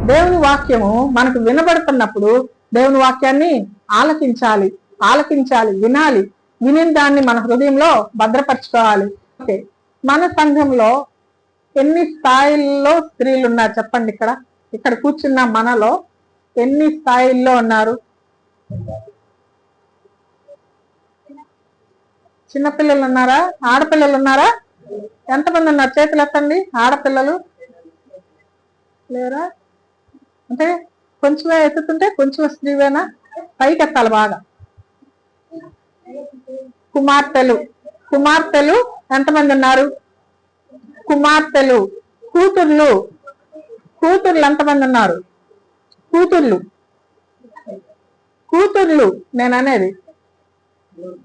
దేవుని వాక్యము మనకు వినబడుతున్నప్పుడు దేవుని వాక్యాన్ని ఆలకించాలి, ఆలకించాలి, వినాలి. విని దాన్ని మన హృదయంలో భద్రపరచుకోవాలి. ఓకే, మన సంఘంలో ఎన్ని స్థాయిల్లో స్త్రీలు ఉన్నారు చెప్పండి. ఇక్కడ కూర్చున్న మనలో ఎన్ని స్థాయిల్లో ఉన్నారు? చిన్నపిల్లలు ఉన్నారా? ఆడపిల్లలు ఉన్నారా? ఎంతమంది ఉన్నారు? చేతులు ఎత్తండి. ఆడపిల్లలు లేరా? అంటే కొంచెమే ఎత్తుతుంటే కొంచెం స్త్రీవేనా? పైకి ఎత్తాలి బాగా. కుమార్తెలు, కుమార్తెలు ఎంతమంది ఉన్నారు? కుమార్తెలు. కూతుర్లు, కూతుర్లు ఎంతమంది ఉన్నారు? కూతుర్లు, కూతుర్లు నేను అనేది.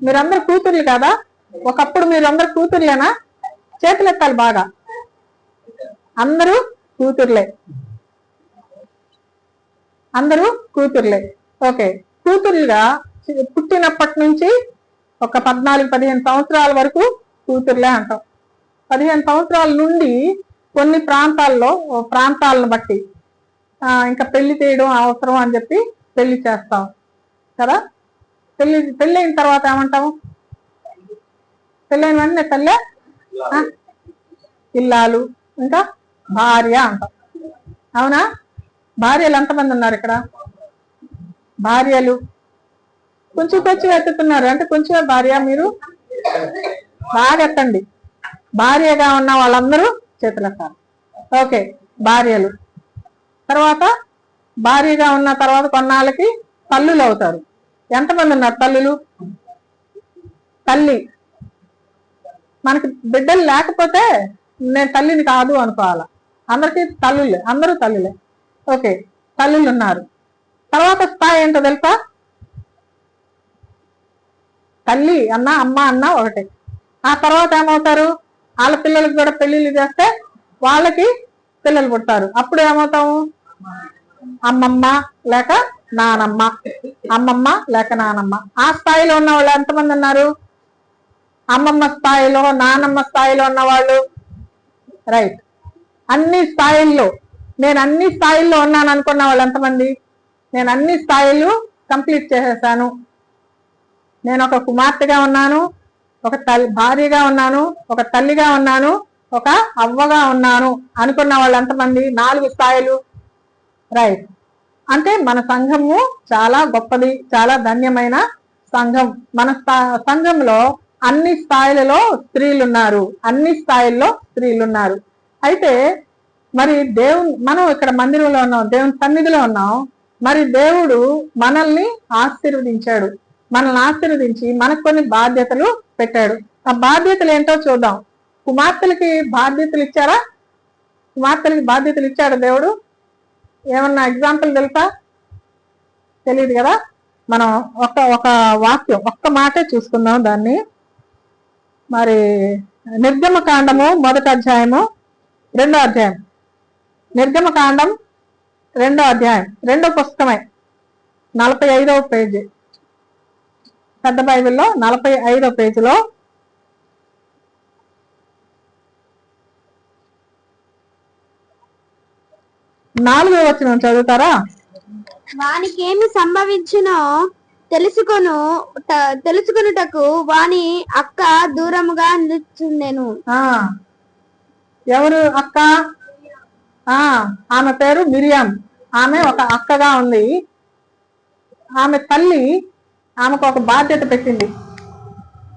మీరందరు కూతుర్లు కదా? ఒకప్పుడు మీరందరు కూతుర్లేనా? చేతులు ఎత్తాలి బాగా. అందరూ కూతుర్లే, అందరూ కూతుర్లే. ఓకే, కూతుర్లుగా పుట్టినప్పటి నుంచి ఒక 14-15 సంవత్సరాల వరకు కూతుర్లే అంటాం. 15 సంవత్సరాల నుండి కొన్ని ప్రాంతాలను బట్టి ఇంకా పెళ్లి చేయడం అవసరం అని చెప్పి పెళ్లి చేస్తాం కదా. పెళ్ళైన తర్వాత ఏమంటాము? పెళ్ళైన వెంటనే తల్లే, ఇల్లాలు, ఇంకా భార్య అంటాం. అవునా? భార్యలు ఎంతమంది ఉన్నారు ఇక్కడ? భార్యలు కొంచెం కొంచెం ఎత్తుతున్నారు అంటే కొంచెమే భార్య. మీరు బాగా ఎత్తండి. భార్యగా ఉన్న వాళ్ళందరూ చేతులెత్తాలి. ఓకే, భార్యలు. తర్వాత భార్యగా ఉన్న తర్వాత కొన్నాళ్ళకి తల్లులు అవుతారు. ఎంతమంది ఉన్నారు తల్లులు? తల్లి. మనకి బిడ్డలు లేకపోతే నేను తల్లిని కాదు అనుకోవాలా. అందరికీ తల్లులే, అందరూ తల్లులే. ఓకే, తల్లులు ఉన్నారు. తర్వాత స్థాయి ఏంటో తెలుసా? తల్లి అన్నా అమ్మ అన్నా ఒకటే. ఆ తర్వాత ఏమవుతారు? వాళ్ళ పిల్లలకి కూడా పెళ్లిళ్ళు చేస్తే వాళ్ళకి పిల్లలు పుడతారు. అప్పుడు ఏమవుతాము? అమ్మమ్మ లేక నానమ్మ, అమ్మమ్మ లేక నానమ్మ. ఆ స్థాయిలో ఉన్న వాళ్ళు ఎంతమంది ఉన్నారు? అమ్మమ్మ స్థాయిలో, నానమ్మ స్థాయిలో ఉన్నవాళ్ళు. రైట్. అన్ని స్థాయిల్లో, నేను అన్ని స్థాయిల్లో ఉన్నాను అనుకున్న వాళ్ళు ఎంతమంది? నేను అన్ని స్థాయిలు కంప్లీట్ చేసేసాను. నేను ఒక కుమార్తెగా ఉన్నాను, ఒక భార్యగా ఉన్నాను, ఒక తల్లిగా ఉన్నాను, ఒక అవ్వగా ఉన్నాను అనుకున్న వాళ్ళు ఎంతమంది? 4 స్థాయిలు. రైట్. అంటే మన సంఘము చాలా గొప్పది, చాలా ధన్యమైన సంఘం. మన సంఘంలో అన్ని స్థాయిలలో స్త్రీలు ఉన్నారు, అన్ని స్థాయిల్లో స్త్రీలు ఉన్నారు. అయితే మరి మనం ఇక్కడ మందిరంలో ఉన్నాం, దేవుని సన్నిధిలో ఉన్నాం. మరి దేవుడు మనల్ని ఆశీర్వదించాడు. మనల్ని ఆశీర్వదించి మనకు కొన్ని బాధ్యతలు పెట్టాడు. ఆ బాధ్యతలు ఏంటో చూద్దాం. కుమార్తెలకి బాధ్యతలు ఇచ్చారా? కుమార్తెలకి బాధ్యతలు ఇచ్చాడు దేవుడు. ఏమన్నా ఎగ్జాంపుల్ తెలుసా? తెలియదు కదా. మనం ఒక వాక్యం, ఒక్క మాటే చూసుకుందాం దాన్ని. మరి నిర్గమకాండము 1వ అధ్యాయము 2వ అధ్యాయం. నిర్గమకాండం 2వ అధ్యాయం, 2వ పుస్తకమే, 45వ పేజీ. పెద్ద బైబిల్లో 45వ పేజీలో 4వ వచనం చదువుతారా? వానికి ఏమి సంభవించునో తెలుసుకొనుటకు వాని అక్క దూరముగా నిలుచుండెను. ఎవరు అక్క? ఆమె పేరు మిరియాం. ఆమె ఒక అక్కగా ఉంది. ఆమె తల్లి ఆమెకు ఒక బాధ్యత పెట్టింది.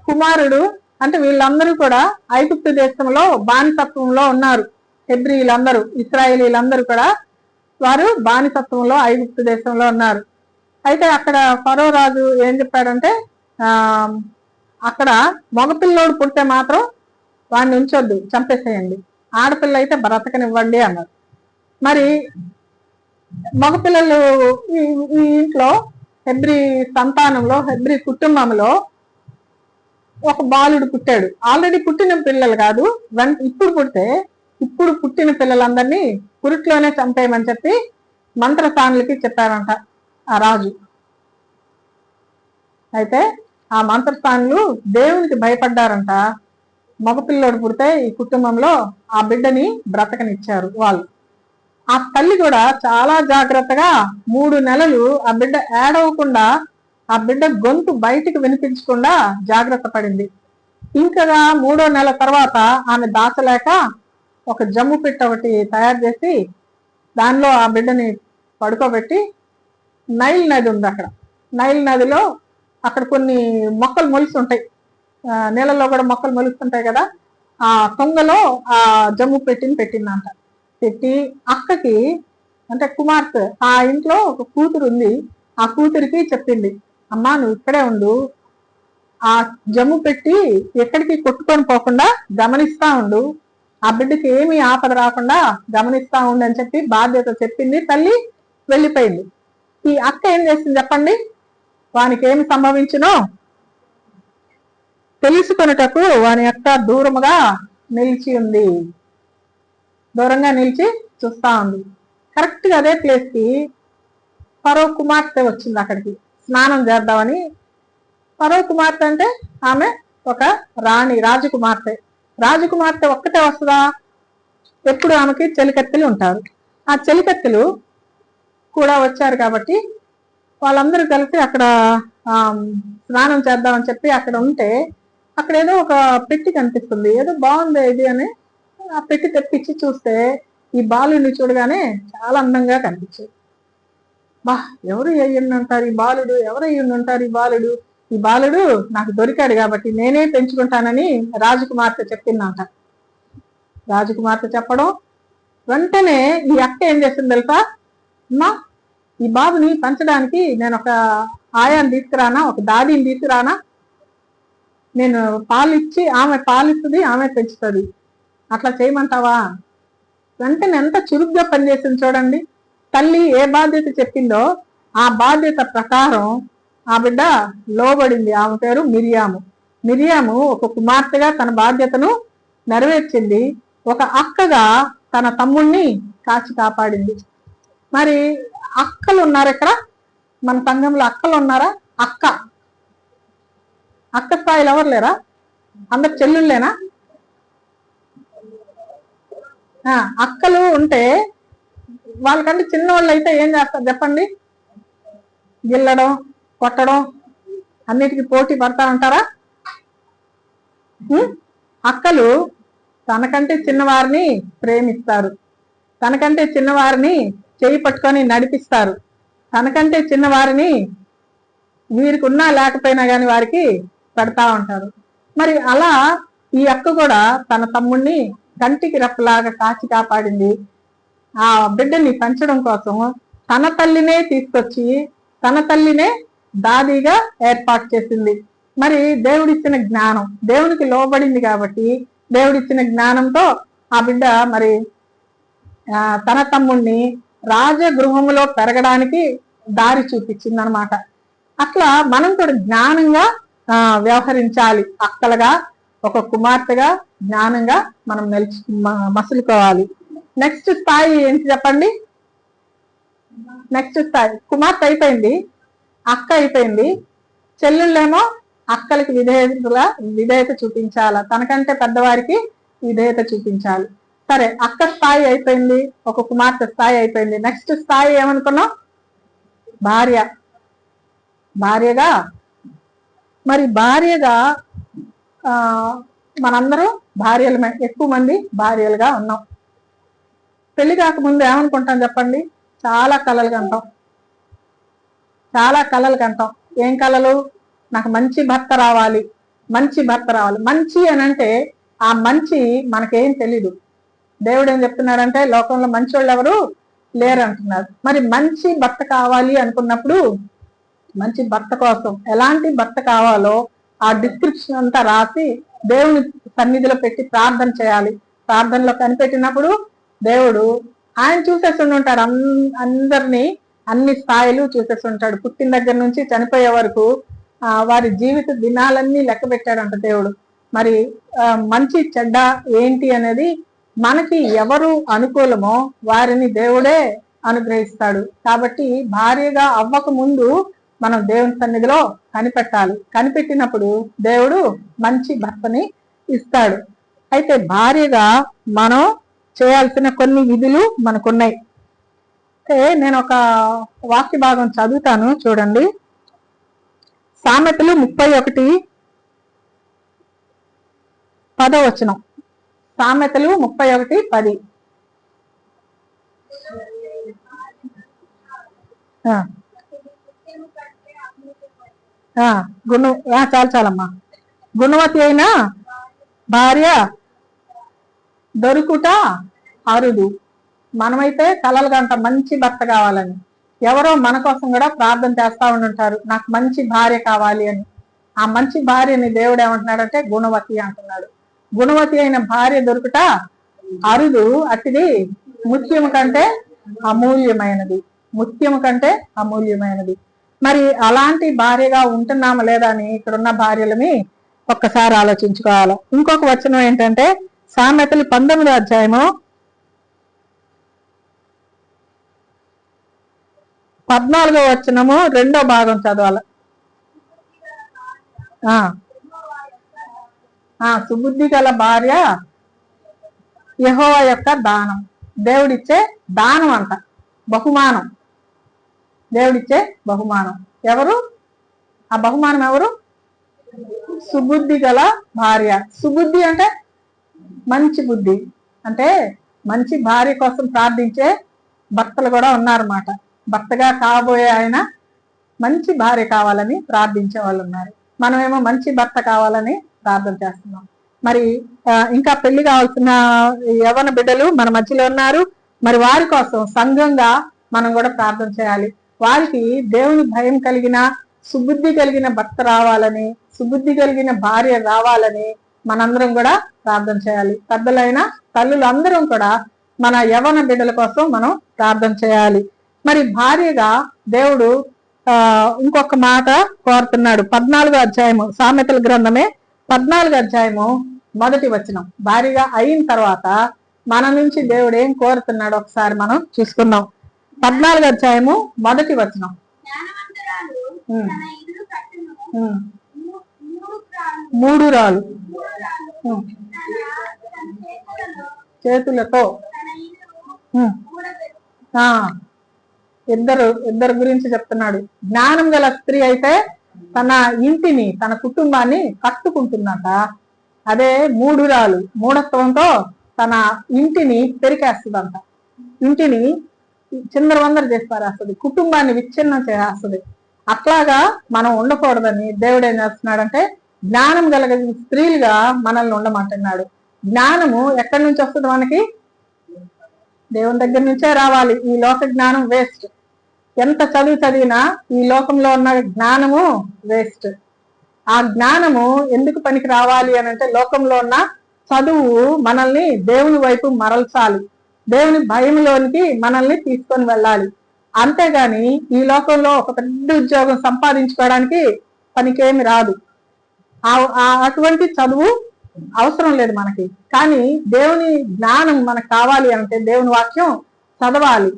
కుమారుడు అంటే వీళ్ళందరూ కూడా ఐగుప్తు దేశంలో బానిసత్వంలో ఉన్నారు. హెబ్రీలందరూ, ఇశ్రాయేలీలందరూ కూడా వారు బానిసత్వంలో ఐగుప్తు దేశంలో ఉన్నారు. అయితే అక్కడ ఫరో రాజు ఏం చెప్పాడంటే, అక్కడ మగపిల్లోడు పుడితే మాత్రం వాడిని ఉంచొద్దు, చంపేసేయండి, ఆడపిల్ల అయితే బ్రతకనివ్వండి అన్నారు. మరి మగపిల్లలు ఈ ఇంట్లో హెబ్రీ సంతానంలో, హెబ్రీ కుటుంబంలో ఒక బాలుడు పుట్టాడు. ఆల్రెడీ పుట్టిన పిల్లలు కాదు, ఇప్పుడు పుట్టిన పిల్లలందరినీ పురిట్లోనే చంపేయమని చెప్పి మంత్రసానులకి చెప్పారంట ఆ రాజు. అయితే ఆ మంత్రసానులు దేవునికి భయపడ్డారంట. మగపిల్లోడు పుడితే ఈ కుటుంబంలో ఆ బిడ్డని బ్రతకనిచ్చారు వాళ్ళు. ఆ తల్లి కూడా చాలా జాగ్రత్తగా 3 నెలలు ఆ బిడ్డ ఏడవకుండా, ఆ బిడ్డ గొంతు బయటికి వినిపించకుండా జాగ్రత్త పడింది. ఇంకా 3వ నెల తర్వాత ఆమె దాచలేక ఒక జమ్ము పిట్ట ఒకటి తయారు చేసి దానిలో ఆ బిడ్డని పడుకోబెట్టి, నైల్ నది ఉంది అక్కడ, నైల్ నదిలో అక్కడ కొన్ని మొక్కలు మొలుస్తుంటాయి, నీళ్ళలో కూడా మొక్కలు మొలుస్తుంటాయి కదా, ఆ కొంగలో ఆ జమ్ము పెట్టిందంట. పెట్టి అక్కకి, అంటే కుమార్తె, ఆ ఇంట్లో ఒక కూతురు ఉంది, ఆ కూతురికి చెప్పింది, అమ్మా నువ్వు ఇక్కడే ఉండు, ఆ జమ్ము పెట్టి ఎక్కడికి కొట్టుకొని పోకుండా గమనిస్తా ఉండు, ఆ బిడ్డకి ఏమీ ఆపద రాకుండా గమనిస్తా ఉండు అని చెప్పి బాధ్యత చెప్పింది. తల్లి వెళ్ళిపోయింది. ఈ అక్క ఏం చేసింది చెప్పండి? వానికి ఏమి సంభవించునో తెలుసుకొనుటకు వాని యొక్క దూరముగా నిలిచి ఉంది. దూరంగా నిలిచి చూస్తా ఉంది. కరెక్ట్ గా అదే ప్లేస్ కి ఫరో కుమార్తె వచ్చింది అక్కడికి స్నానం చేద్దామని. ఫరో కుమార్తె అంటే ఆమె ఒక రాణి, రాజకుమార్తె. రాజకుమార్తె ఒక్కటే వస్తుందా? ఎప్పుడు ఆమెకి చెలికత్తెలు ఉంటారు. ఆ చెలికత్తెలు కూడా వచ్చారు కాబట్టి వాళ్ళందరూ కలిసి అక్కడ స్నానం చేద్దామని చెప్పి అక్కడ ఉంటే, అక్కడ ఏదో ఒక పెట్టి కనిపిస్తుంది, ఏదో బాగుంది ఇది అని ఆ పెట్టి తెప్పించి చూస్తే ఈ బాలుడిని చూడగానే చాలా అందంగా కనిపించింది. బా, ఎవరు అయ్యిందంటారు ఈ బాలుడు, ఎవరు అయ్యిందంటారు ఈ బాలుడు నాకు దొరికాడు కాబట్టి నేనే పెంచుకుంటానని రాజకుమార్తె చెప్పిందంట. రాజకుమార్తె చెప్పడం వెంటనే ఈ అక్క ఏం చేస్తుంది తెలుసా? అమ్మా, ఈ బాబుని పెంచడానికి నేను ఒక ఆయాన్ని తీసుకురానా, ఒక దాదీని తీసుకురానా, నేను పాలిచ్చి ఆమె పాలిస్తుంది, ఆమె పెంచుతుంది, అట్లా చేయమంటావా? వెంటనే ఎంత చురుగ్గా పనిచేసింది చూడండి. తల్లి ఏ బాధ్యత చెప్పిందో ఆ బాధ్యత ప్రకారం ఆ బిడ్డ లోబడింది. ఆమె పేరు మిరియాము. మిరియాము ఒక కుమార్తెగా తన బాధ్యతను నెరవేర్చింది. ఒక అక్కగా తన తమ్ముణ్ణి కాచి కాపాడింది. మరి అక్కలు ఉన్నారు ఇక్కడ మన సంఘంలో? అక్కలు ఉన్నారా? అక్క స్థాయిలో ఎవరు లేరా? అందరు చెల్లుళ్ళేనా? అక్కలు ఉంటే వాళ్ళకంటే చిన్నవాళ్ళు అయితే ఏం చేస్తారు చెప్పండి? గిల్లడం, కొట్టడం, అన్నిటికీ పోటీ పడతా ఉంటారా? అక్కలు తనకంటే చిన్నవారిని ప్రేమిస్తారు, తనకంటే చిన్నవారిని చేయి పట్టుకొని నడిపిస్తారు, తనకంటే చిన్నవారిని వీరికి ఉన్నా లేకపోయినా కానీ వారికి పెడతా ఉంటారు. మరి అలా ఈ అక్క కూడా తన తమ్ముడిని కంటికి రెప్పలాగా కాచి కాపాడింది. ఆ బిడ్డని పెంచడం కోసం తన తల్లినే తీసుకొచ్చి తన తల్లినే దాదిగా ఏర్పాటు చేసింది. మరి దేవుడిచ్చిన జ్ఞానం, దేవునికి లోబడింది కాబట్టి దేవుడిచ్చిన జ్ఞానంతో ఆ బిడ్డ మరి తన తమ్ముడిని రాజగృహంలో పెరగడానికి దారి చూపించింది అనమాట. అట్లా మనం కూడా జ్ఞానంగా వ్యవహరించాలి. అక్కలుగా, ఒక కుమార్తెగా జ్ఞానంగా మనం మసులుకోవాలి. నెక్స్ట్ స్థాయి ఏంటి చెప్పండి? నెక్స్ట్ స్థాయి కుమార్తె అయిపోయింది, అక్క అయిపోయింది, చెల్లెళ్ళేమో అక్కలకి విధేయత చూపించాల, తనకంటే పెద్దవారికి విధేయత చూపించాలి. సరే, అక్క స్థాయి అయిపోయింది, ఒక కుమార్తె స్థాయి అయిపోయింది. నెక్స్ట్ స్థాయి ఏమనుకున్నాం? భార్య. భార్యగా, మరి భార్యగా మనందరూ భార్యలమే, ఎక్కువ మంది భార్యలుగా ఉన్నాం. పెళ్లి కాకముందు ఏమనుకుంటాం చెప్పండి? చాలా కలలు కంటాం, చాలా కలలు కంటాం. ఏం కలలు? నాకు మంచి భర్త రావాలి, మంచి భర్త రావాలి. మంచి అని అంటే ఆ మంచి మనకేం తెలీదు. దేవుడు ఏం చెప్తున్నాడంటే లోకంలో మంచి వాళ్ళు ఎవరు లేరు అంటున్నారు. మరి మంచి భర్త కావాలి అనుకున్నప్పుడు మంచి భర్త కోసం ఎలాంటి భర్త కావాలో ఆ డిస్క్రిప్షన్ అంతా రాసి దేవుని సన్నిధిలో పెట్టి ప్రార్థన చేయాలి. ప్రార్థనలో కనిపెట్టినప్పుడు దేవుడు ఆయన చూసేసి ఉంటాడు అందరినీ, అన్ని స్థాయిలు చూసేసి ఉంటాడు. పుట్టిన దగ్గర నుంచి చనిపోయే వరకు వారి జీవిత దినాలన్నీ లెక్క పెట్టాడంట దేవుడు. మరి మంచి చెడ్డ ఏంటి అనేది మనకి ఎవరు అనుకూలమో వారిని దేవుడే అనుగ్రహిస్తాడు. కాబట్టి భార్యగా అవ్వక ముందు మనం దేవుని సన్నిధిలో కనిపెట్టాలి. కనిపెట్టినప్పుడు దేవుడు మంచి భర్తని ఇస్తాడు. అయితే భార్యగా మనం చేయాల్సిన కొన్ని విధులు మనకున్నాయి. నేను ఒక వాక్య భాగం చదువుతాను చూడండి. సామెతలు 31:10. సామెతలు 31:10. చాలమ్మా. గుణవతి అయిన భార్య దొరుకుట అరుదు. మనమైతే కలలు గంట మంచి భర్త కావాలని, ఎవరో మన కోసం కూడా ప్రార్థన చేస్తా ఉండుంటారు, నాకు మంచి భార్య కావాలి అని. ఆ మంచి భార్యని దేవుడు ఏమంటున్నాడంటే గుణవతి అంటున్నాడు. గుణవతి అయిన భార్య దొరుకుట అరుదు, అతిది ముత్యము కంటే అమూల్యమైనది. ముత్యము కంటే అమూల్యమైనది. మరి అలాంటి భార్యగా ఉంటున్నామా లేదా అని ఇక్కడున్న భార్యలని ఒక్కసారి ఆలోచించుకోవాలి. ఇంకొక వచనం ఏంటంటే సామెతలు 19వ అధ్యాయము 14వ వచనము 2వ భాగం చదవాలి. సుబుద్ధి గల భార్య యెహోవా యొక్క దానం. దేవుడిచ్చే దానం అంట, బహుమానం. దేవుడిచ్చే బహుమానం. ఎవరు ఆ బహుమానం? ఎవరు? సుబుద్ధి గల భార్య. సుబుద్ధి అంటే మంచి బుద్ధి. అంటే మంచి భార్య కోసం ప్రార్థించే భర్తలు కూడా ఉన్నారన్నమాట. భర్తగా కాబోయే ఆయన మంచి భార్య కావాలని ప్రార్థించే వాళ్ళు ఉన్నారు. మనమేమో మంచి భర్త కావాలని ప్రార్థన చేస్తున్నాం. మరి ఇంకా పెళ్లి కావాల్సిన యవ్వన బిడ్డలు మన మధ్యలో ఉన్నారు. మరి వారి కోసం సంఘంగా మనం కూడా ప్రార్థన చేయాలి. వారికి దేవుని భయం కలిగిన, సుబుద్ధి కలిగిన భర్త రావాలని, సుబుద్ధి కలిగిన భార్య రావాలని మనందరం కూడా ప్రార్థన చేయాలి. పెద్దలైన తల్లులు అందరం కూడా మన యవ్వన బిడ్డల కోసం మనం ప్రార్థన చేయాలి. మరి భార్యగా దేవుడు ఇంకొక మాట కోరుతున్నాడు. 14వ అధ్యాయము, సామెతల గ్రంథమే 14వ అధ్యాయము 1వ వచనం. భార్యగా అయిన తర్వాత మన నుంచి దేవుడు ఏం కోరుతున్నాడు ఒకసారి మనం చూసుకుందాం. 14వ అధ్యాయము 1వ వచనం. మూడు రాళ్ళు చేతులతో. ఇద్దరు గురించి చెప్తున్నాడు. జ్ఞానం గల స్త్రీ అయితే తన ఇంటిని, తన కుటుంబాన్ని కట్టుకుంటుందంట. అదే మూఢురాలు మూఢత్వంతో తన ఇంటిని పెరికేస్తుందంట. ఇంటిని చిందరవందర చేసి పారేస్తుంది, కుటుంబాన్ని విచ్ఛిన్నం చేసేస్తుంది. అట్లాగా మనం ఉండకూడదని దేవుడు ఏం చేస్తున్నాడంటే జ్ఞానం కలిగిన స్త్రీలుగా మనల్ని ఉండమంటున్నాడు. జ్ఞానము ఎక్కడి నుంచి వస్తుంది? మనకి దేవుని దగ్గర నుంచే రావాలి. ఈ లోక జ్ఞానం వేస్ట్. ఎంత చదువు చదివినా ఈ లోకంలో ఉన్న జ్ఞానము వేస్ట్. ఆ జ్ఞానము ఎందుకు పనికి రావాలి అని అంటే లోకంలో ఉన్న చదువు మనల్ని దేవుని వైపు మరల్చాలి, దేవుని భయంలోనికి మనల్ని తీసుకొని వెళ్ళాలి. అంతేగాని ఈ లోకంలో ఒక పెద్ద ఉద్యోగం సంపాదించుకోవడానికి పనికేమి రాదు. అటువంటి చదువు అవసరం లేదు మనకి. కానీ దేవుని జ్ఞానం మనకు కావాలి అంటే దేవుని వాక్యం చదవాలి.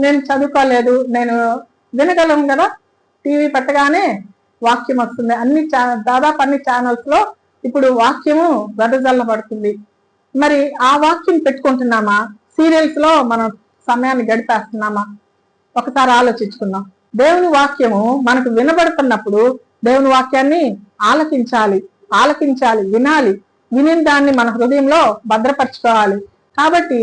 నేను చదువుకోలేదు, నేను వినగలను కదా, టీవీ పెట్టగానే వాక్యం వస్తుంది. దాదాపు అన్ని ఛానల్స్ లో ఇప్పుడు వాక్యము వెదజల్లబడుతుంది. మరి ఆ వాక్యం పెట్టుకుంటున్నామా? సీరియల్స్ లో మనం సమయాన్ని గడిపేస్తున్నామా? ఒకసారి ఆలోచించుకుందాం. దేవుని వాక్యము మనకు వినబడుతున్నప్పుడు దేవుని వాక్యాన్ని ఆలకించాలి, వినాలి. విని దాన్ని మన హృదయంలో భద్రపరచుకోవాలి. కాబట్టి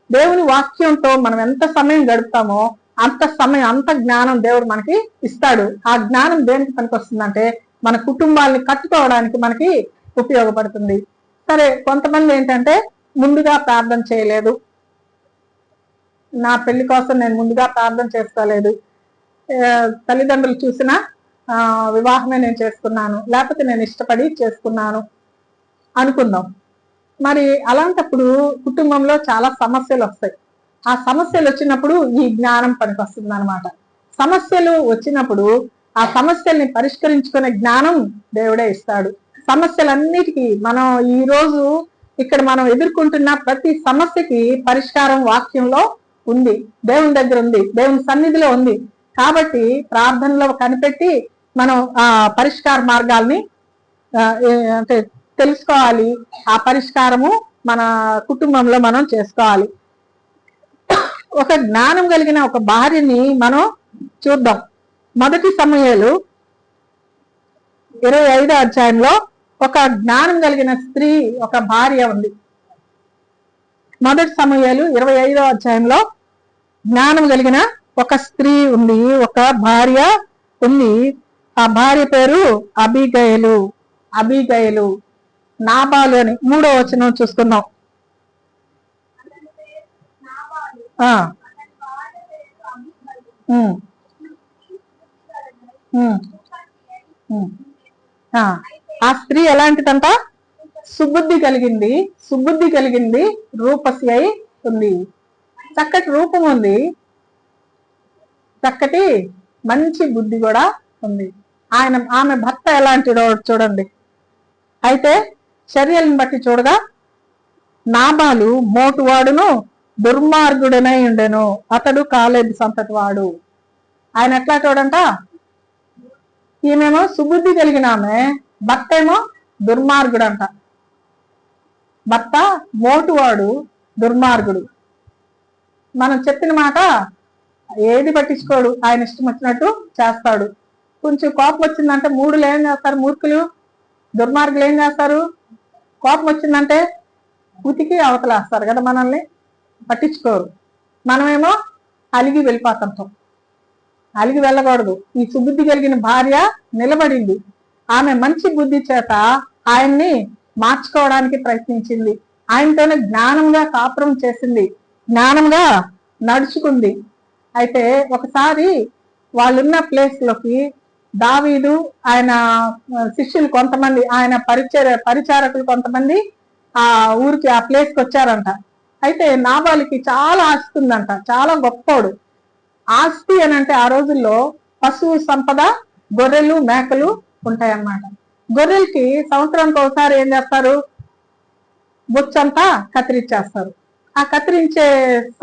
దేవుని వాక్యంతో మనం ఎంత సమయం గడుపుతామో అంత జ్ఞానం దేవుడు మనకి ఇస్తాడు. ఆ జ్ఞానం దేనికి పనికి వస్తుందంటే మన కుటుంబాన్ని కట్టుకోవడానికి మనకి ఉపయోగపడుతుంది. సరే, కొంతమంది ఏంటంటే ముందుగా ప్రార్థన చేయలేదు, నా పెళ్లి కోసం నేను ముందుగా ప్రార్థన చేసుకోలేదు, తల్లిదండ్రులు చూసిన వివాహమే నేను చేసుకున్నాను, లేకపోతే నేను ఇష్టపడి చేసుకున్నాను అనుకుందాం. మరి అలాంటప్పుడు కుటుంబంలో చాలా సమస్యలు వస్తాయి. ఆ సమస్యలు వచ్చినప్పుడు ఈ జ్ఞానం పనికి వస్తుంది అనమాట. సమస్యలు వచ్చినప్పుడు ఆ సమస్యల్ని పరిష్కరించుకునే జ్ఞానం దేవుడే ఇస్తాడు. సమస్యలన్నిటికీ మనం ఈ రోజు ఇక్కడ మనం ఎదుర్కొంటున్న ప్రతి సమస్యకి పరిష్కారం వాక్యంలో ఉంది, దేవుని దగ్గర ఉంది, దేవుని సన్నిధిలో ఉంది. కాబట్టి ప్రార్థనలో కనిపెట్టి మనం ఆ పరిష్కార మార్గాల్ని అంటే తెలుసుకోవాలి. ఆ పరిష్కారము మన కుటుంబంలో మనం చేసుకోవాలి. ఒక జ్ఞానం కలిగిన ఒక భార్యని మనం చూద్దాం. 1 సమూయేలు 25వ అధ్యాయంలో ఒక జ్ఞానం కలిగిన స్త్రీ, ఒక భార్య ఉంది. 1 సమూయేలు 25వ అధ్యాయంలో జ్ఞానం కలిగిన ఒక స్త్రీ ఉంది, ఒక భార్య ఉంది. ఆ భార్య పేరు అబీగయలు. అబీగయలు నాబాలు అని 3వ వచనం చూసుకుందాం. ఆ స్త్రీ ఎలాంటిదంట? సుబుద్ధి కలిగింది. సుబుద్ధి కలిగింది, రూపసి అయి ఉంది. చక్కటి రూపం ఉంది, చక్కటి మంచి బుద్ధి కూడా ఉంది. ఆమె భర్త ఎలాంటిదో చూడండి. అయితే చర్యలను బట్టి చూడగా నాబాలు మోటువాడును దుర్మార్గుడనై ఉండెను, అతడు కాలేబు సంతతి వాడు. ఆయన ఎట్లా చూడంట, ఈమెమో సుబుద్ధి కలిగిన ఆమె, భర్త ఏమో దుర్మార్గుడు అంట. భర్త మోటువాడు, దుర్మార్గుడు. మనం చెప్పిన మాట ఏది పట్టించుకోడు, ఆయన ఇష్టం వచ్చినట్టు చేస్తాడు. కొంచెం కోపం వచ్చిందంటే మూడులు ఏం చేస్తారు? మూర్ఖులు, దుర్మార్గులు ఏం చేస్తారు? కోపం వచ్చిందంటే ఉతికి అవతలేస్తారు కదా, మనల్ని పట్టించుకోరు. మనమేమో అలిగి వెళ్ళిపోతాం. అలిగి వెళ్ళకూడదు. ఈ సుబుద్ధి కలిగిన భార్య నిలబడింది. ఆమె మంచి బుద్ధి చేత ఆయన్ని మార్చుకోవడానికి ప్రయత్నించింది. ఆయనతోనే జ్ఞానంగా కాపురం చేసింది, జ్ఞానంగా నడుచుకుంది. అయితే ఒకసారి వాళ్ళున్న ప్లేస్ లోకి దావీదు, ఆయన శిష్యులు కొంతమంది, ఆయన పరిచారకులు కొంతమంది ఆ ఊరికి, ఆ ప్లేస్ కి వచ్చారంట. అయితే నాబాలుకి చాలా ఆస్తి ఉందంట, చాలా గొప్పోడు. ఆస్తి అని అంటే ఆ రోజుల్లో పశువు సంపద, గొర్రెలు మేకలు ఉంటాయన్నమాట. గొర్రెలకి సంవత్సరానికి ఒకసారి ఏం చేస్తారు? బొచ్చంతా కత్తిరించేస్తారు. ఆ కత్తిరించే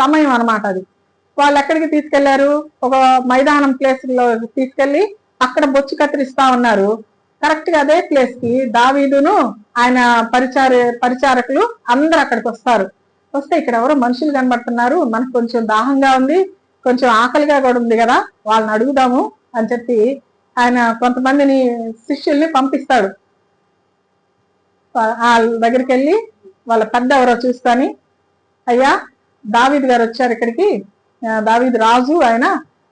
సమయం అన్నమాట అది. వాళ్ళు ఎక్కడికి తీసుకెళ్లారు? ఒక మైదానం ప్లేస్ లో తీసుకెళ్లి అక్కడ బొచ్చు కత్తిరిస్తా ఉన్నారు. కరెక్ట్ గా అదే ప్లేస్ కి దావీదును ఆయన పరిచారకులు అందరు అక్కడికి వస్తారు. వస్తే ఇక్కడ ఎవరో మనుషులు కనబడుతున్నారు, మనకు కొంచెం దాహంగా ఉంది, కొంచెం ఆకలిగా కూడా ఉంది కదా, వాళ్ళని అడుగుదాము అని చెప్పి ఆయన కొంతమందిని శిష్యుల్ని పంపిస్తాడు. వాళ్ళ దగ్గరికి వెళ్ళి వాళ్ళ పెద్ద ఎవరో చూసుకొని, అయ్యా దావీదు గారు వచ్చారు ఇక్కడికి, దావీదు రాజు ఆయన,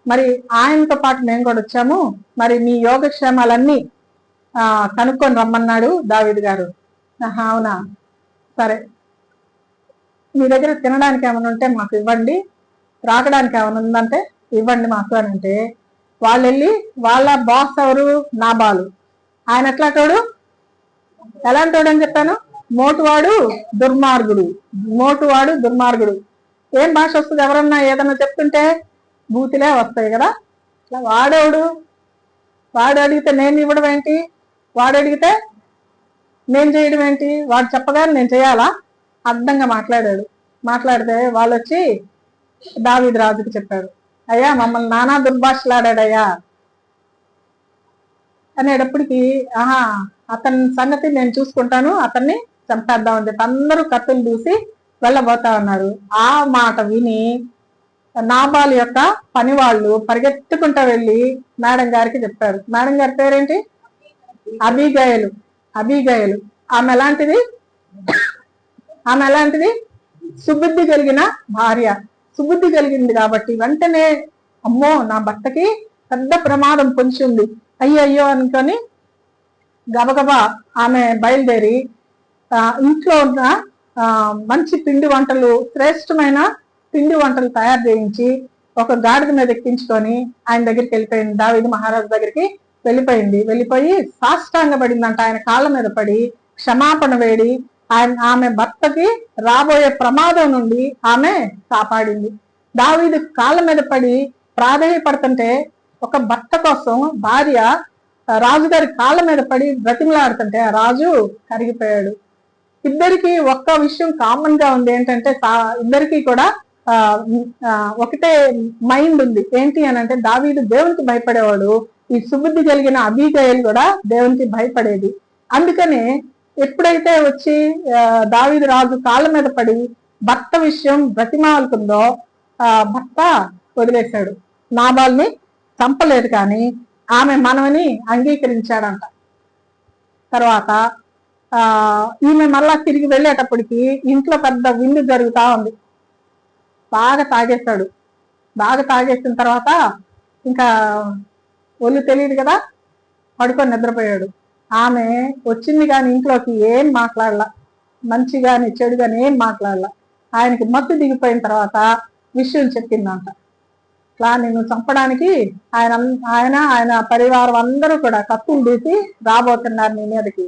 మరి ఆయనతో పాటు మేము కూడా వచ్చాము, మరి మీ యోగక్షేమాలన్నీ కనుక్కొని రమ్మన్నాడు దావీదు గారు. అవునా, సరే, మీ దగ్గర తినడానికి ఏమైనా ఉంటే మాకు ఇవ్వండి, త్రాగడానికి ఏమైనా ఉందంటే ఇవ్వండి మాకు అని అంటే, వాళ్ళు వెళ్ళి వాళ్ళ బాస్ ఎవరు? నాబాలు. ఆయన ఎట్లాంటోడు? ఎలాంటోడు అని చెప్పాను? మోటువాడు, దుర్మార్గుడు. మోటువాడు, దుర్మార్గుడు. ఏం భాష వస్తుంది? ఎవరన్నా ఏదన్నా చెప్తుంటే బూతులే వస్తాయి కదా. వాడేవాడు, వాడు అడిగితే నేను ఇవ్వడం ఏంటి, వాడు అడిగితే నేను చేయడం ఏంటి, వాడు చెప్పగానే నేను చేయాలా? అడ్డంగా మాట్లాడాడు. మాట్లాడితే వాళ్ళు వచ్చి దావీదు రాజుకి చెప్పాడు, అయ్యా మమ్మల్ని నానా దుర్భాషలాడాడయ్యా అనేటప్పటికి, అతని సంగతి నేను చూసుకుంటాను, అతన్ని చంపేద్దామని చెప్పి అందరూ కత్తులు దూసి వెళ్ళబోతా ఉన్నారు. ఆ మాట విని నాబాలు యొక్క పని వాళ్ళు పరిగెత్తుకుంటా వెళ్ళి మేడం గారికి చెప్పారు. మేడం గారి పేరేంటి? అబీగయలు. అబీగయలు. ఆమె ఎలాంటిది? సుబుద్ధి కలిగిన భార్య. సుబుద్ధి కలిగింది కాబట్టి వెంటనే, అమ్మో నా భర్తకి పెద్ద ప్రమాదం పొంచి ఉంది, అయ్యో అనుకొని గబగబా ఆమె బయలుదేరి ఇంట్లో ఉన్న మంచి పిండి వంటలు, శ్రేష్టమైన పిండి వంటలు తయారు చేయించి ఒక గాడిద మీద ఎక్కించుకొని ఆయన దగ్గరికి వెళ్ళిపోయింది. దావీదు మహారాజు దగ్గరికి వెళ్ళిపోయి సాష్టాంగ పడిందంట. ఆయన కాళ్ళ మీద పడి క్షమాపణ వేడి ఆమె భర్తకి రాబోయే ప్రమాదం నుండి ఆమె కాపాడింది. దావీదు కాళ్ళ మీద పడి ప్రాధేయపడుతుంటే, ఒక భర్త కోసం భార్య రాజుగారి కాళ్ళ మీద పడి బ్రతిమలాడుతుంటే ఆ రాజు కరిగిపోయాడు. ఇద్దరికి ఒక్క విషయం కామన్ గా ఉంది, ఏంటంటే ఇద్దరికి కూడా ఒకటే మైండ్ ఉంది. ఏంటి అని అంటే, దావీదు దేవునికి భయపడేవాడు, ఈ సుబుద్ధి కలిగిన అబీగయలు కూడా దేవునికి భయపడేది. అందుకనే ఎప్పుడైతే వచ్చి దావీదు రాజు కాళ్ళ మీద పడి భర్త విషయం బ్రతిమాలుతుందో, భర్త వదిలేశాడు. నాబాల్ని చంపలేదు కానీ ఆమె మనవని అంగీకరించాడంట. తర్వాత ఈమె మళ్ళా తిరిగి వెళ్ళేటప్పటికి ఇంట్లో పెద్ద విందు జరుగుతా ఉంది. బాగా తాగేశాడు. బాగా తాగేసిన తర్వాత ఇంకా ఒళ్ళు తెలియదు కదా, పడుకొని నిద్రపోయాడు. ఆమె వచ్చింది కానీ ఇంట్లోకి ఏం మాట్లాడలా, మంచి గాని చెడు గాని ఏం మాట్లాడలా. ఆయనకి మత్తు దిగిపోయిన తర్వాత విషయం చెప్పిందంట. ఇట్లా నిన్ను చంపడానికి ఆయన ఆయన పరివారం అందరూ కూడా కత్తులు తీసి రాబోతున్నారు నీ మీదకి.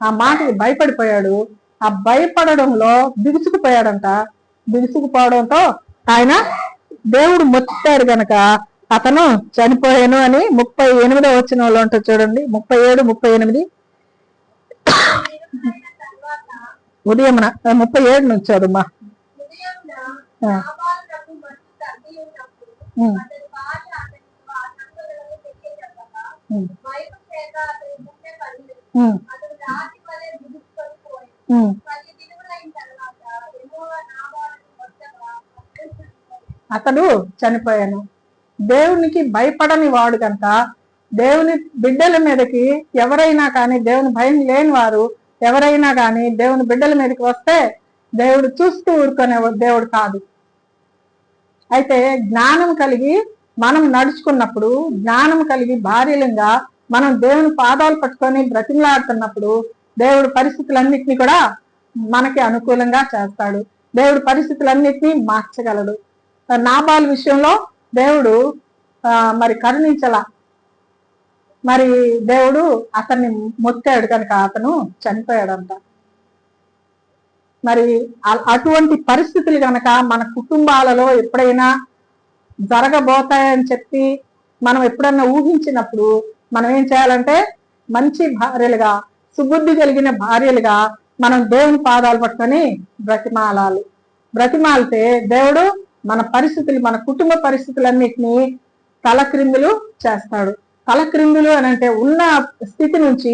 ఆ మాటకి భయపడిపోయాడు. ఆ భయపడడంలో బిగుసుకుపోయాడంట. బిగుసుకుపోవడంతో ఆయన దేవుడు మొత్తాడు గనక అతను చనిపోయాను అని 38వ వచనంలో ఉంటుంది చూడండి. 37, 38 ఉదయం 37 నుంచి చదువుమా. అతడు చనిపోయాను. దేవునికి భయపడని వాడు కనుక దేవుని బిడ్డల మీదకి ఎవరైనా కానీ, దేవుని భయం లేని వారు ఎవరైనా కానీ దేవుని బిడ్డల మీదకి వస్తే దేవుడు చూస్తూ ఊరుకునే దేవుడు కాదు. అయితే జ్ఞానం కలిగి మనం నడుచుకున్నప్పుడు, జ్ఞానం కలిగి భార్యలంగా మనం దేవుని పాదాలు పట్టుకొని బ్రతిమలాడుతున్నప్పుడు దేవుడు పరిస్థితులన్నిటినీ కూడా మనకి అనుకూలంగా చేస్తాడు. దేవుడు పరిస్థితులన్నిటినీ మార్చగలడు. నాబాల్ విషయంలో దేవుడు మరి కరుణించలా. మరి దేవుడు అతన్ని మొత్తాడు కనుక అతను చనిపోయాడంట. మరి అటువంటి పరిస్థితులు కనుక మన కుటుంబాలలో ఎప్పుడైనా జరగబోతాయని చెప్పి మనం ఎప్పుడన్నా ఊహించినప్పుడు మనం ఏం చేయాలంటే మంచి భార్యలుగా, సుబుద్ధి కలిగిన భార్యలుగా మనం దేవుని పాదాలు పట్టుకొని బ్రతిమాలాలి. బ్రతిమాలితే దేవుడు మన పరిస్థితులు, మన కుటుంబ పరిస్థితులన్నిటినీ తలక్రిందులు చేస్తాడు. తలక్రిందులు అని అంటే ఉన్న స్థితి నుంచి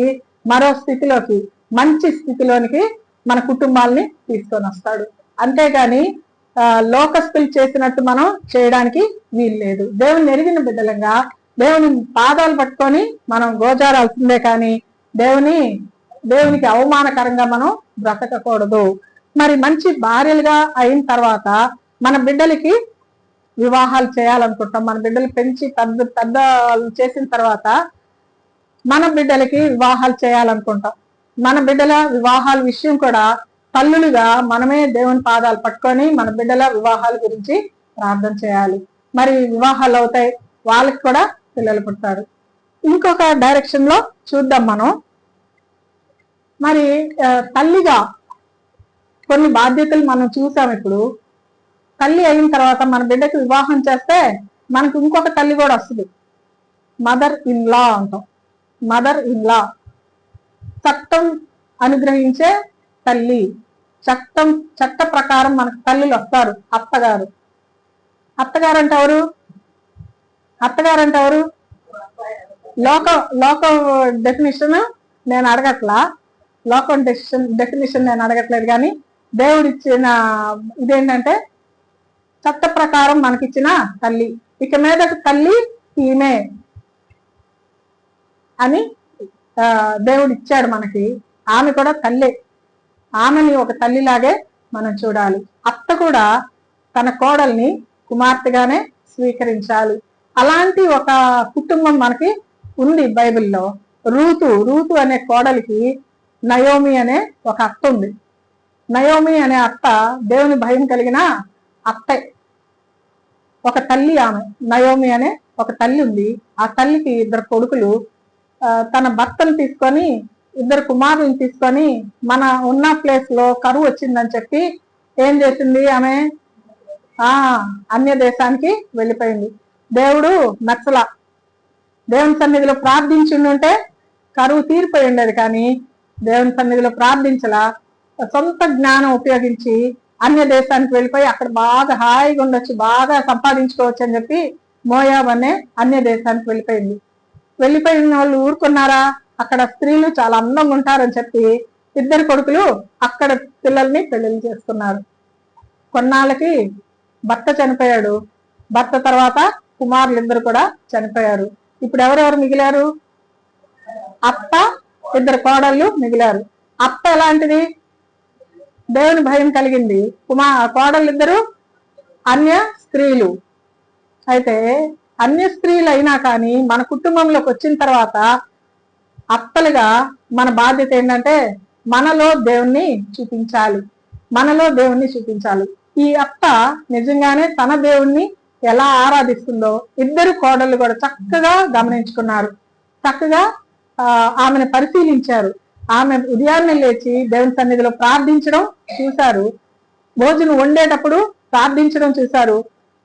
మరో స్థితిలోకి, మంచి స్థితిలోనికి మన కుటుంబాలని తీసుకొని వస్తాడు. అంతేగాని లోకస్తులు చేసినట్టు మనం చేయడానికి వీలు లేదు. దేవుని ఎరిగిన బిడ్డలంగా దేవుని పాదాలు పట్టుకొని మనం గోజారాల్సిందే కానీ దేవునికి అవమానకరంగా మనం బ్రతకకూడదు. మరి మంచి భార్యలుగా అయిన తర్వాత మన బిడ్డలకి వివాహాలు చేయాలనుకుంటాం. మన బిడ్డలు పెంచి పెద్ద చేసిన తర్వాత మన బిడ్డలకి వివాహాలు చేయాలనుకుంటాం. మన బిడ్డల వివాహాల విషయం కూడా తల్లులుగా మనమే దేవుని పాదాలు పట్టుకొని మన బిడ్డల వివాహాల గురించి ప్రార్థన చేయాలి. మరి వివాహాలు అవుతాయి, వాళ్ళకి కూడా పిల్లలు పుడతారు. ఇంకొక డైరెక్షన్ లో చూద్దాం మనం. మరి తల్లిగా కొన్ని బాధ్యతలు మనం చూసాం. ఇప్పుడు తల్లి అయిన తర్వాత మన బిడ్డకి వివాహం చేస్తే మనకు ఇంకొక తల్లి కూడా వస్తుంది. మదర్ ఇన్ లా అంటాం. మదర్ ఇన్ లా చట్టం అనుగ్రహించే తల్లి. చట్ట ప్రకారం మనకు తల్లులు వస్తారు. అత్తగారు అంటే ఎవరు? లోక డెఫినేషన్ నేను అడగట్లా, లోకం డెఫినేషన్ నేను అడగట్లేదు. కానీ దేవుడు ఇచ్చిన ఇదేంటంటే చట్ట ప్రకారం మనకిచ్చిన తల్లి. ఇక మీద తల్లి ఈమె అని దేవుడు ఇచ్చాడు మనకి. ఆమె కూడా తల్లి. ఆమెని ఒక తల్లిలాగే మనం చూడాలి. అత్త కూడా తన కోడల్ని కుమార్తెగానే స్వీకరించాలి. అలాంటి ఒక కుటుంబం మనకి ఉంది బైబిల్లో. రూతు అనే కోడలికి నయోమి అనే ఒక అత్త ఉంది. నయోమి అనే అత్త దేవుని భయం కలిగిన అత్తే, ఒక తల్లి. ఆమె నయోమి అనే ఒక తల్లి ఉంది. ఆ తల్లికి 2 కొడుకులు. తన భర్తను తీసుకొని 2 కుమారులను తీసుకొని మన ఉన్న ప్లేస్ లో కరువు వచ్చిందని చెప్పి ఏం చేసింది? ఆమె అన్య దేశానికి వెళ్ళిపోయింది. దేవుడు నచ్చలా. దేవుని సన్నిధిలో ప్రార్థించుంటే కరువు తీరిపోయి ఉండేది. కానీ దేవుని సన్నిధిలో ప్రార్థించలా. సొంత జ్ఞానం ఉపయోగించి అన్య దేశానికి వెళ్ళిపోయి అక్కడ బాగా హాయిగా ఉండొచ్చు, బాగా సంపాదించుకోవచ్చు అని చెప్పి మోయాబ్ అనే అన్య దేశానికి వెళ్ళిపోయింది. వెళ్ళిపోయిన వాళ్ళు ఊరుకున్నారా? అక్కడ స్త్రీలు చాలా అందంగా ఉంటారని చెప్పి 2 కొడుకులు అక్కడ పిల్లల్ని పెళ్లి చేసుకున్నారు. కొన్నాళ్ళకి భర్త చనిపోయాడు. భర్త తర్వాత కుమారులు ఇద్దరు కూడా చనిపోయారు. ఇప్పుడు ఎవరెవరు మిగిలారు? అత్త, ఇద్దరు కోడళ్ళు మిగిలారు. అత్త ఎలాంటిది? దేవుని భయం కలిగింది. కోడళ్ళు ఇద్దరు అన్య స్త్రీలు. అయితే అన్య స్త్రీలు అయినా కానీ మన కుటుంబంలోకి వచ్చిన తర్వాత అత్తలుగా మన బాధ్యత ఏంటంటే మనలో దేవుణ్ణి చూపించాలి. ఈ అత్త నిజంగానే తన దేవుణ్ణి ఎలా ఆరాధిస్తుందో ఇద్దరు కోడళ్ళు కూడా చక్కగా గమనించుకున్నారు. చక్కగా ఆమెను పరిశీలించారు. ఆమె ఉదయాన్నే లేచి దేవుని సన్నిధిలో ప్రార్థించడం చూశారు. భోజనం వండేటప్పుడు ప్రార్థించడం చూశారు.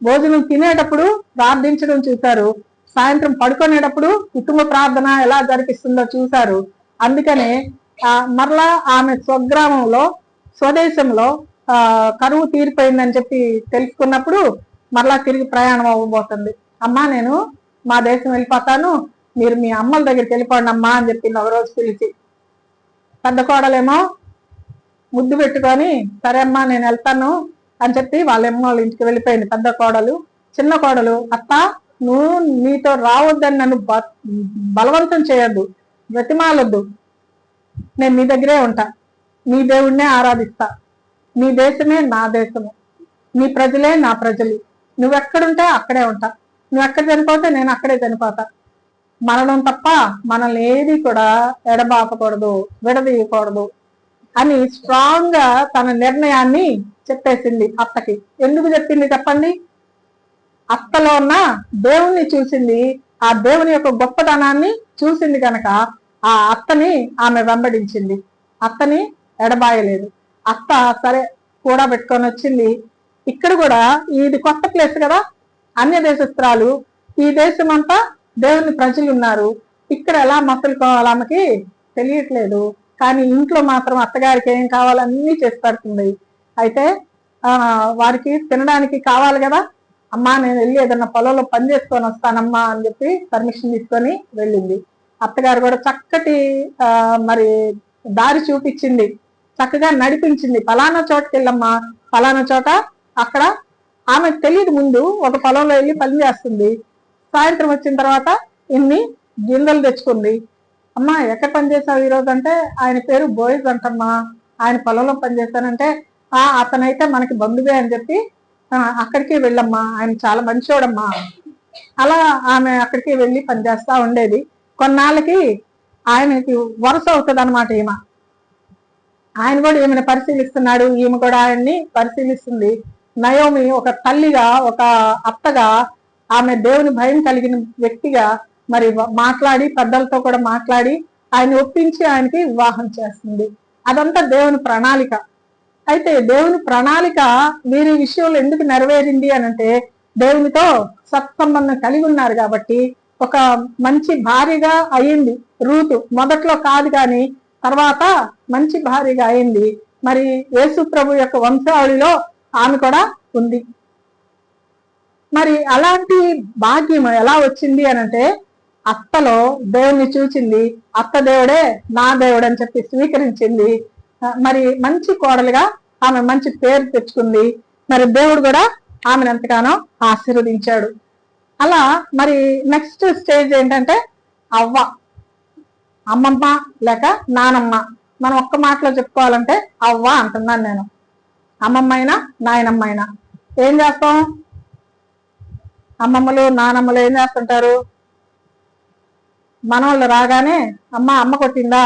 భోజనం తినేటప్పుడు ప్రార్థించడం చూశారు. సాయంత్రం పడుకునేటప్పుడు కుటుంబ ప్రార్థన ఎలా జరిపిస్తుందో చూశారు. అందుకనే మరలా ఆమె స్వదేశంలో కరువు తీరిపోయిందని చెప్పి తెలుసుకున్నప్పుడు మరలా తిరిగి ప్రయాణం అవ్వబోతుంది. అమ్మా నేను మా దేశం వెళ్ళిపోతాను, మీరు మీ అమ్మల దగ్గరికి వెళ్ళిపోండి అమ్మా అని చెప్పింది ఒక రోజు పిలిచి. పెద్ద కోడలేమో ముద్దు పెట్టుకొని సరే అమ్మా నేను వెళ్తాను అని చెప్పి వాళ్ళ వాళ్ళ ఇంటికి వెళ్ళిపోయింది పెద్ద కోడలు. చిన్న కోడలు, అత్త నువ్వు నీతో రావద్దని నన్ను బలవంతం చేయొద్దు, బ్రతిమాలొద్దు, నేను నీ దగ్గరే ఉంటా, నీ దేవుడినే ఆరాధిస్తా, నీ దేశమే నా దేశము, నీ ప్రజలే నా ప్రజలు, నువ్వెక్కడుంటే అక్కడే ఉంటా, నువ్వు ఎక్కడ చనిపోతే నేను అక్కడే చనిపోతా, మరణం తప్ప మనల్ని ఏది కూడా ఎడబాపకూడదు, విడదీయకూడదు అని స్ట్రాంగ్ గా తన నిర్ణయాన్ని చెప్పేసింది అత్తకి. ఎందుకు చెప్పింది చెప్పండి? అత్తలో ఉన్న దేవుణ్ణి చూసింది, ఆ దేవుని యొక్క గొప్పతనాన్ని చూసింది కనుక ఆ అత్తని ఆమె వెంబడించింది. అత్తని ఎడబాయలేదు. అత్త సరే కూడా పెట్టుకొని వచ్చింది. ఇక్కడ కూడా ఇది కొత్త ప్లేస్ కదా, అన్య దేశస్త్రాలు, ఈ దేశం అంతా దేవుని ప్రజలు ఉన్నారు. ఇక్కడ ఎలా మసలుకోవాలి ఆమెకి తెలియట్లేదు. కానీ ఇంట్లో మాత్రం అత్తగారికి ఏం కావాలన్నీ చేసి పెడుతుంది. అయితే వారికి తినడానికి కావాలి కదా, అమ్మా నేను వెళ్ళి ఏదన్నా పొలంలో పని చేసుకొని వస్తానమ్మా అని చెప్పి పర్మిషన్ తీసుకొని వెళ్ళింది. అత్తగారు కూడా చక్కటి మరి దారి చూపించింది, చక్కగా నడిపించింది. ఫలానా చోటుకి వెళ్ళమ్మా, ఫలానా చోట అక్కడ ఆమెకు తెలియదు. ముందు ఒక పొలంలో వెళ్ళి పని చేస్తుంది. సాయంత్రం వచ్చిన తర్వాత ఇన్ని గింజలు తెచ్చుకుంది. అమ్మా ఎక్కడ పనిచేసావు ఈరోజు అంటే, ఆయన పేరు బోయిజ్ అంటమ్మా, ఆయన పొలంలో పనిచేస్తానంటే అతనైతే మనకి బంధువే అని చెప్పి అక్కడికి వెళ్ళమ్మా, ఆయన చాలా మంచోడమ్మా. అలా ఆమె అక్కడికి వెళ్ళి పనిచేస్తా ఉండేది. కొన్నాళ్ళకి ఆయనకి వరుస అవుతుంది అనమాట. ఆయన కూడా ఈమెను పరిశీలిస్తున్నాడు, ఈమె కూడా ఆయన్ని పరిశీలిస్తుంది. నయోమి ఒక తల్లిగా, ఒక అత్తగా, ఆమె దేవుని భయం కలిగిన వ్యక్తిగా మరి మాట్లాడి పెద్దలతో కూడా మాట్లాడి ఆయన ఒప్పించి ఆయనకి వివాహం చేస్తుంది. అదంతా దేవుని ప్రణాళిక. అయితే దేవుని ప్రణాళిక వీరి విషయంలో ఎందుకు నెరవేరింది అనంటే దేవునితో సత్సంబంధం కలిగి ఉన్నారు కాబట్టి ఒక మంచి భార్యగా అయింది రూతు. మొదట్లో కాదు కానీ తర్వాత మంచి భార్యగా అయింది. మరి యేసు ప్రభు యొక్క వంశావళిలో ఆమె కూడా ఉంది. మరి అలాంటి భాగ్యం ఎలా వచ్చింది అనంటే అత్తలో దేవుణ్ణి చూచింది. అత్త దేవుడే నా దేవుడు అని చెప్పి స్వీకరించింది. మరి మంచి కోడలుగా ఆమె మంచి పేరు తెచ్చుకుంది. మరి దేవుడు కూడా ఆమెను ఎంతగానో ఆశీర్వదించాడు. అలా మరి నెక్స్ట్ స్టేజ్ ఏంటంటే అవ్వ, అమ్మమ్మ లేక నానమ్మ. మనం ఒక్క మాటలో చెప్పుకోవాలంటే అవ్వ అంటున్నాను నేను. అమ్మమ్మ అయినా నాయనమ్మ అయినా ఏం చేస్తాం? అమ్మమ్మలు నానమ్మలు ఏం చేస్తుంటారు? మనవాళ్ళు రాగానే అమ్మ కొట్టిందా,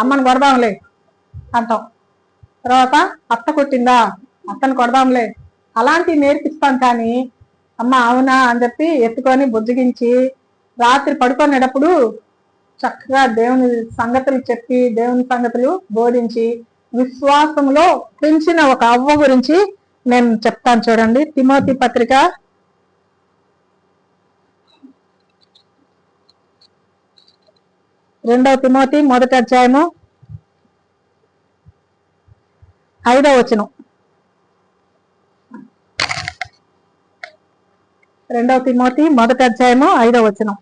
అమ్మని కొడదాంలే అంటాం. తర్వాత అత్త కొట్టిందా, అత్తని కొడదాంలే, అలాంటివి నేర్పిస్తాం. కానీ అమ్మ అవునా అని చెప్పి ఎత్తుకొని బుజ్జగించి రాత్రి పడుకునేటప్పుడు చక్కగా దేవుని సంగతులు చెప్పి, దేవుని సంగతులు బోధించి విశ్వాసంలో పెంచిన ఒక అవ్వ గురించి నేను చెప్తాను. చూడండి, తిమోతి పత్రిక 2 తిమోతి 1వ అధ్యాయము 5వ వచనం. 2 తిమోతి 1వ అధ్యాయము 5వ వచనం.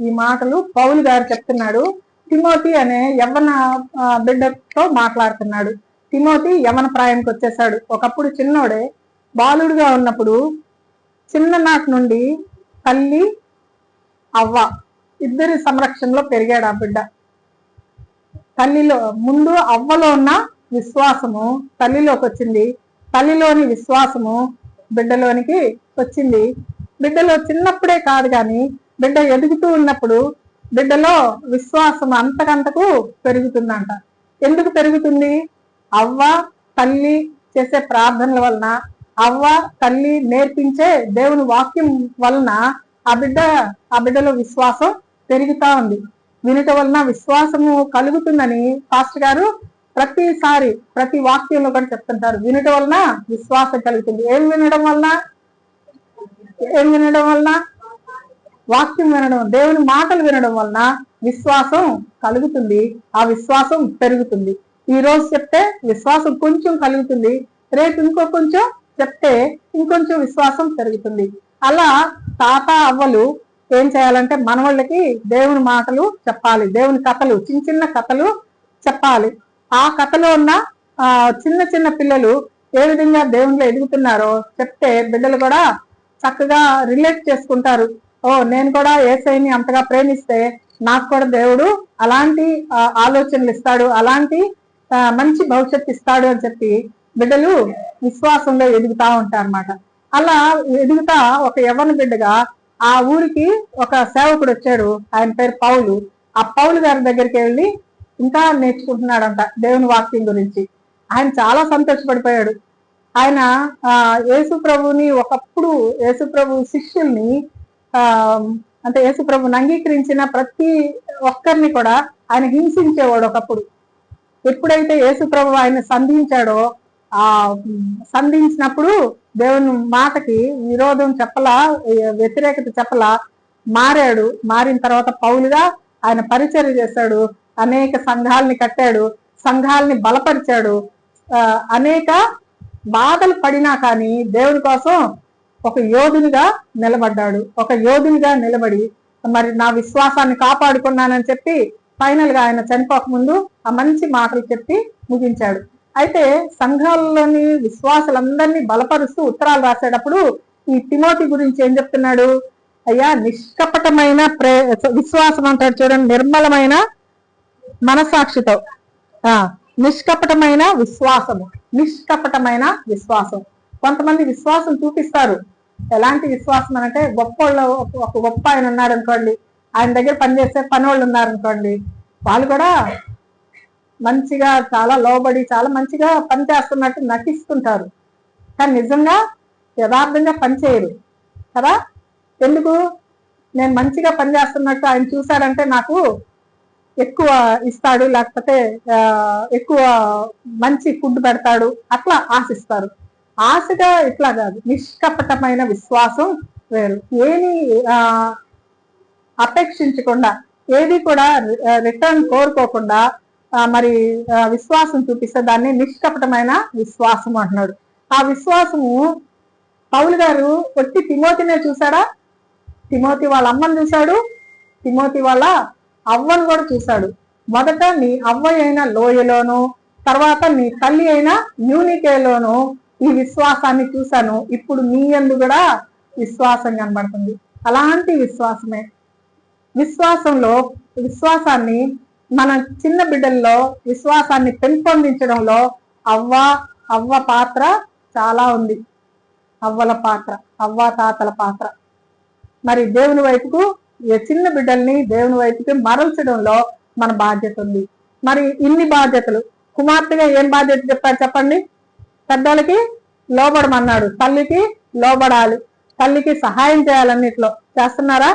ఈ మాటలు పౌలు గారు చెప్తున్నాడు. తిమోతి అనే యవ్వన బిడ్డతో మాట్లాడుతున్నాడు. తిమోతి యవ్వన ప్రాయానికి వచ్చేసాడు. ఒకప్పుడు చిన్నోడే, బాలుడుగా ఉన్నప్పుడు చిన్ననాటి నుండి తల్లి అవ్వ ఇద్దరి సంరక్షణలో పెరిగాడు ఆ బిడ్డ. తల్లిలో ముందు అవ్వలో ఉన్న విశ్వాసము తల్లిలోకి వచ్చింది, తల్లిలోని విశ్వాసము బిడ్డలోనికి వచ్చింది. బిడ్డలో చిన్నప్పుడే కాదు కానీ బిడ్డ ఎదుగుతూ ఉన్నప్పుడు బిడ్డలో విశ్వాసం అంతకంతకు పెరుగుతుందంట. ఎందుకు పెరుగుతుంది? అవ్వ తల్లి చేసే ప్రార్థనల వలన, అవ్వ తల్లి నేర్పించే దేవుని వాక్యం వలన ఆ బిడ్డలో విశ్వాసం పెరుగుతా ఉంది. వినటం వలన విశ్వాసము కలుగుతుందని పాస్టర్ గారు ప్రతిసారి ప్రతి వాక్యంలో కూడా చెప్తుంటారు. వినటం వలన విశ్వాసం కలుగుతుంది. ఏం వినడం వలన? వాక్యం వినడం, దేవుని మాటలు వినడం వలన విశ్వాసం కలుగుతుంది. ఆ విశ్వాసం పెరుగుతుంది. ఈ రోజు చెప్తే విశ్వాసం కొంచెం కలుగుతుంది, రేపు ఇంకో కొంచెం చెప్తే ఇంకొంచెం విశ్వాసం పెరుగుతుంది. అలా తాత అవ్వలు ఏం చేయాలంటే మనవాళ్ళకి దేవుని మాటలు చెప్పాలి, దేవుని కథలు, చిన్న చిన్న కథలు చెప్పాలి. ఆ కథలో ఉన్న చిన్న చిన్న పిల్లలు ఏ విధంగా దేవునిలో ఎదుగుతున్నారో చెప్తే బిడ్డలు కూడా చక్కగా రిలేట్ చేసుకుంటారు. ఓ, నేను కూడా యేసయ్యని అంతగా ప్రేమిస్తే నాకు కూడా దేవుడు అలాంటి ఆలోచనలు ఇస్తాడు, అలాంటి మంచి భవిష్యత్తు ఇస్తాడు అని చెప్పి బిడ్డలు విశ్వాసంలో ఎదుగుతా ఉంటారన్నమాట. అలా ఎదుగుతా ఒక యవ్వన బిడ్డగా ఆ ఊరికి ఒక సేవకుడు వచ్చాడు. ఆయన పేరు పౌలు. ఆ పౌలు గారి దగ్గరికి వెళ్ళి ఇంకా నేర్చుకుంటున్నాడంట దేవుని వాక్యం గురించి. ఆయన చాలా సంతోషపడిపోయాడు. ఆయన యేసు ప్రభుని ఒకప్పుడు యేసు ప్రభు శిష్యుల్ని అంటే యేసు ప్రభుని అంగీకరించిన ప్రతి ఒక్కరిని కూడా ఆయన హింసించేవాడు ఒకప్పుడు. ఎప్పుడైతే యేసు ప్రభు ఆయన సంధించాడో, సంధించినప్పుడు దేవుని మాటకి విరోధం చెప్పలా, వ్యతిరేకత చెప్పలా, మారాడు. మారిన తర్వాత పౌలుగా ఆయన పరిచర్య చేశాడు, అనేక సంఘాలని కట్టాడు, సంఘాలని బలపరిచాడు. అనేక బాధలు పడినా కానీ దేవుని కోసం ఒక యోధునిగా నిలబడ్డాడు. ఒక యోధునిగా నిలబడి మరి నా విశ్వాసాన్ని కాపాడుకున్నానని చెప్పి ఫైనల్ గా ఆయన చనిపోక ముందు ఆ మంచి మాటలు చెప్పి ముగించాడు. అయితే సంఘాల్లోని విశ్వాసులందరినీ బలపరుస్తూ ఉత్తరాలు రాసేటప్పుడు ఈ తిమోతి గురించి ఏం చెప్తున్నాడు? అయ్యా, నిష్కపటమైన విశ్వాసం అంటాడు చూడండి, నిర్మలమైన మనసాక్షితో, నిష్కపటమైన విశ్వాసము. నిష్కపటమైన విశ్వాసం. కొంతమంది విశ్వాసం చూపిస్తారు. ఎలాంటి విశ్వాసం అంటే, ఒక గొప్ప ఆయన ఉన్నాడు అనుకోండి, ఆయన దగ్గర పనిచేసే పనివాళ్ళు ఉన్నారనుకోండి, వాళ్ళు కూడా మంచిగా చాలా లోబడి చాలా మంచిగా పనిచేస్తున్నట్టు నటిస్తుంటారు, కానీ నిజంగా యథార్థంగా పనిచేయరు కదా. ఎందుకు? నేను మంచిగా పనిచేస్తున్నట్టు ఆయన చూశాడంటే నాకు ఎక్కువ ఇస్తాడు, లేకపోతే ఎక్కువ మంచి ఫుడ్ పెడతాడు, అట్లా ఆశిస్తారు. ఆశగా ఇట్లా కాదు, నిష్కపటమైన విశ్వాసం వేరు. ఏమి అపేక్షించకుండా, ఏది కూడా రిటర్న్ కోరుకోకుండా మరి విశ్వాసం చూపిస్తే దాన్ని నిష్కపటమైన విశ్వాసం అంటున్నాడు. ఆ విశ్వాసము పౌలు గారు వచ్చి తిమోతినే చూశాడా? తిమోతి వాళ్ళ అమ్మని చూశాడు, తిమోతి వాళ్ళ అవ్వను కూడా చూశాడు. మొదట నీ అవ్వ అయిన లోయలోను, తర్వాత నీ తల్లి అయిన యూనికేలోను ఈ విశ్వాసాన్ని చూశాను, ఇప్పుడు నీ యందు కూడా విశ్వాసం కనబడుతుంది. అలాంటి విశ్వాసమే. విశ్వాసాన్ని మన చిన్న బిడ్డల్లో విశ్వాసాన్ని పెంపొందించడంలో అవ్వ పాత్ర చాలా ఉంది. అవ్వల పాత్ర, అవ్వ తాతల పాత్ర. మరి దేవుని వైపుకు చిన్న బిడ్డల్ని దేవుని వైపుకి మరల్చడంలో మన బాధ్యత ఉంది. మరి ఇన్ని బాధ్యతలు, కుమార్తెగా ఏం బాధ్యత చెప్పారు చెప్పండి? పెద్దలకి లోబడమన్నాడు, తల్లికి లోబడాలి, తల్లికి సహాయం చేయాలన్నిట్లో. చేస్తున్నారా?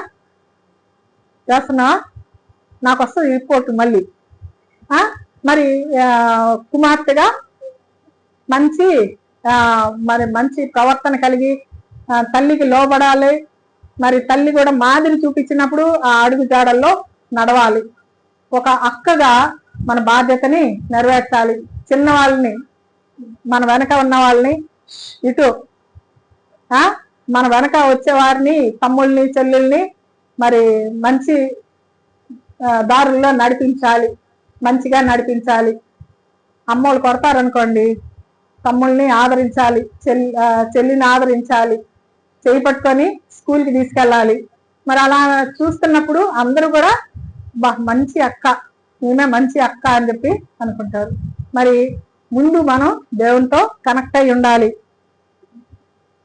నాకు వస్తుంది రిపోర్ట్ మళ్ళీ. మరి కుమార్తెగా మంచి ప్రవర్తన కలిగి తల్లికి లోబడాలి. మరి తల్లి కూడా మాదిరి చూపించినప్పుడు ఆ అడుగు జాడల్లో నడవాలి. ఒక అక్కగా మన బాధ్యతని నెరవేర్చాలి. చిన్నవాళ్ళని, మన వెనక ఉన్న వాళ్ళని, ఇటు మన వెనక వచ్చే వారిని, తమ్ముళ్ళని చెల్లెల్ని మరి మంచి దారుల్లో నడిపించాలి, మంచిగా నడిపించాలి. అమ్మోళ్ళు కొడతారనుకోండి, తమ్ముళ్ళని ఆదరించాలి, చెల్లిని ఆదరించాలి, చేయి పట్టుకొని స్కూల్కి తీసుకెళ్ళాలి. మరి అలా చూస్తున్నప్పుడు అందరూ కూడా మంచి అక్క, ఈమె మంచి అక్క అని చెప్పి అనుకుంటారు. మరి ముందు మనం దేవునితో కనెక్ట్ అయి ఉండాలి.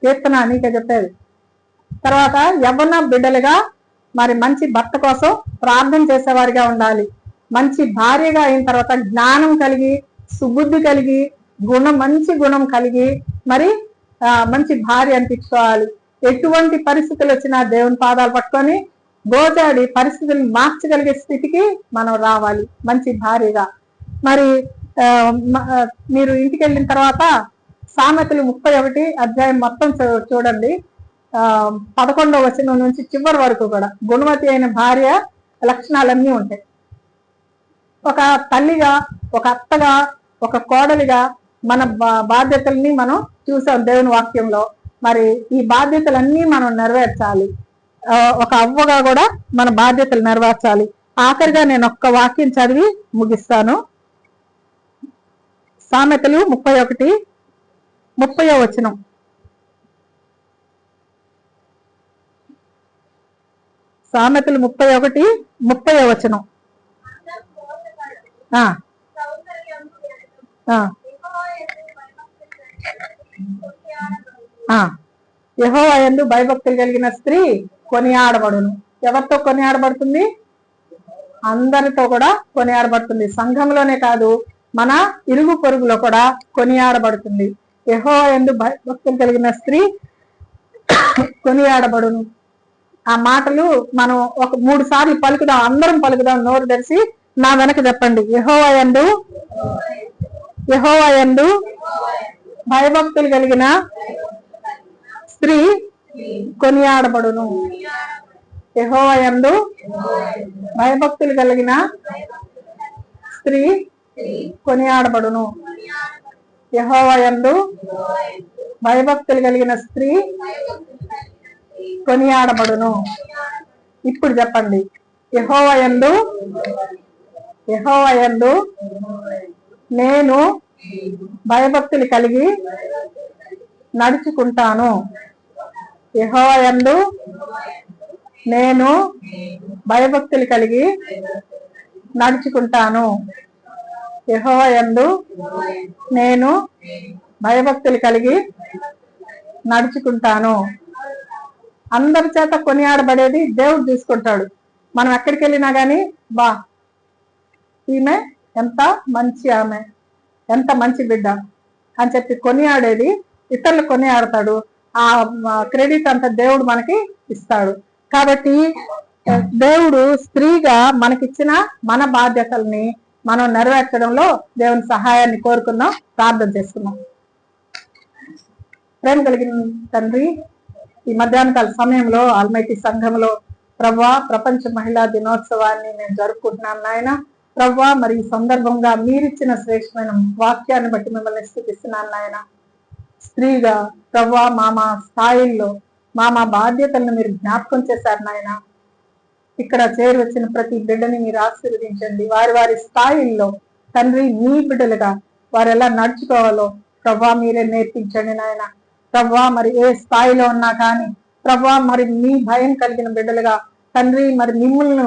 కీర్తన నీకే చెప్పేది. తర్వాత యవ్వన బిడ్డలుగా మరి మంచి భర్త కోసం ప్రార్థన చేసేవారిగా ఉండాలి. మంచి భార్యగా అయిన తర్వాత జ్ఞానం కలిగి, సుబుద్ధి కలిగి, మంచి గుణం కలిగి మరి మంచి భార్య అనిపించుకోవాలి. ఎటువంటి పరిస్థితులు వచ్చినా దేవుని పాదాలు పట్టుకొని గోజాడి పరిస్థితులను మార్చగలిగే స్థితికి మనం రావాలి మంచి భార్యగా. మరి మీరు ఇంటికి వెళ్ళిన తర్వాత సామెతలు 31 అధ్యాయం మొత్తం చూడండి. 11వ వచనం నుంచి చివరి వరకు కూడా గుణవతి అయిన భార్య లక్షణాలన్నీ ఉంటాయి. ఒక తల్లిగా, ఒక అత్తగా, ఒక కోడలిగా మన బాధ్యతల్ని మనం చూసాం దేవుని వాక్యంలో. మరి ఈ బాధ్యతలన్నీ మనం నెరవేర్చాలి. ఒక అవ్వగా కూడా మన బాధ్యతలు నెరవేర్చాలి. ఆఖరిగా నేను ఒక్క వాక్యం చదివి ముగిస్తాను. సామెతలు 31:30 వచనం. సామెతలు 31:30 వచనం. యెహోవా యందు భయభక్తులు కలిగిన స్త్రీ కొనియాడబడును. ఎవరితో కొనియాడబడుతుంది? అందరితో కూడా కొనియాడబడుతుంది. సంఘంలోనే కాదు, మన ఇరుగు పొరుగులో కూడా కొనియాడబడుతుంది. యెహోవా యందు భయభక్తులు కలిగిన స్త్రీ కొనియాడబడును. ఆ మాటలు మనం ఒక 3 సార్లు పలుకుదాం, అందరం పలుకుదాం, నోరు తెరిచి నా వెనక చెప్పండి. యెహోవా యందు భయభక్తులు కలిగిన స్త్రీ కొనియాడబడును. యెహోవా యందు భయభక్తులు కలిగిన స్త్రీ కొనియాడబడును. యెహోవా యందు భయభక్తులు కలిగిన స్త్రీ కొనియాడబడును. ఇప్పుడు చెప్పండి. యెహోవా యందు నేను భయభక్తులు కలిగి నడుచుకుంటాను. యెహోవా యందు నేను భయభక్తులు కలిగి నడుచుకుంటాను. యెహోవా యందు నేను భయభక్తులు కలిగి నడుచుకుంటాను. అందరి చేత కొనియాడబడేది దేవుడు తీసుకుంటాడు. మనం ఎక్కడికి వెళ్ళినా గానీ ఈమె ఎంత మంచి, ఆమె ఎంత మంచి బిడ్డ అని చెప్పి కొనియాడేది ఇతరులు కొనియాడతాడు. ఆ క్రెడిట్ అంతా దేవుడు మనకి ఇస్తాడు. కాబట్టి దేవుడు స్త్రీగా మనకిచ్చిన మన బాధ్యతల్ని మనం నెరవేర్చడంలో దేవుని సహాయాన్ని కోరుకుందాం, ప్రార్థన చేసుకుందాం. ప్రేమ కలిగిన తండ్రి, ఈ మధ్యాహ్నకాల సమయంలో ఆల్మైటీ సంఘంలో ప్రభువా ప్రపంచ మహిళా దినోత్సవాన్ని నేను జరుపుకుంటున్నాను నాయన. ప్రభువా మరి ఈ సందర్భంగా మీరిచ్చిన శ్రేష్టమైన వాక్యాన్ని బట్టి మిమ్మల్ని స్తుతిస్తున్నాను నాయన. స్త్రీగా ప్రభువా మా స్థాయిల్లో మా బాధ్యతలను మీరు జ్ఞాపకం చేశారు నాయన. ఇక్కడ చేరి వచ్చిన ప్రతి బిడ్డని మీరు ఆశీర్వదించండి. వారి వారి స్థాయిల్లో తండ్రి మీ బిడ్డలుగా వారు ఎలా నడుచుకోవాలో ప్రభువా మీరే నేర్పించండి నాయన. ప్రభువా మరి ఏ స్థాయిలో ఉన్నా కానీ ప్రభువా మరి మీ భయం కలిగిన బిడ్డలుగా తండ్రి, మరి మిమ్మల్ని